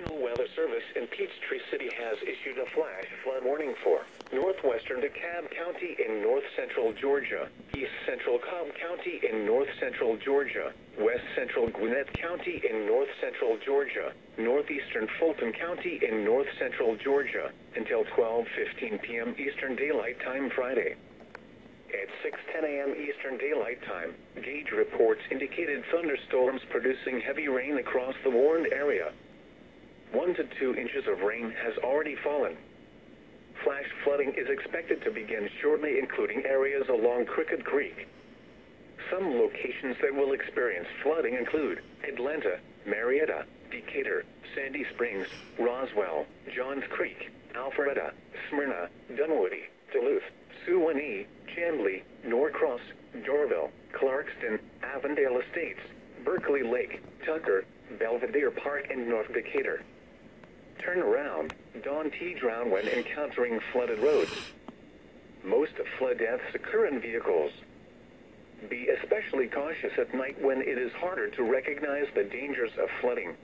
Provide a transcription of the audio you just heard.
National Weather Service in Peachtree City has issued a flash flood warning for northwestern DeKalb County in north central Georgia, east central Cobb County in north central Georgia, west central Gwinnett County in north central Georgia, northeastern Fulton County in north central Georgia, until 12:15 p.m. Eastern Daylight Time Friday. At 6:10 a.m. Eastern Daylight Time, gauge reports indicated thunderstorms producing heavy rain across the warned area. 1 to 2 inches of rain has already fallen. Flash flooding is expected to begin shortly, including areas along Cricket Creek. Some locations that will experience flooding include Atlanta, Marietta, Decatur, Sandy Springs, Roswell, Johns Creek, Alpharetta, Smyrna, Dunwoody, Duluth, Suwanee, Chamblee, Norcross, Dorville, Clarkston, Avondale Estates, Berkeley Lake, Tucker, Belvedere Park, and North Decatur. Turn around, don't drown when encountering flooded roads. Most flood deaths occur in vehicles. Be especially cautious at night when it is harder to recognize the dangers of flooding.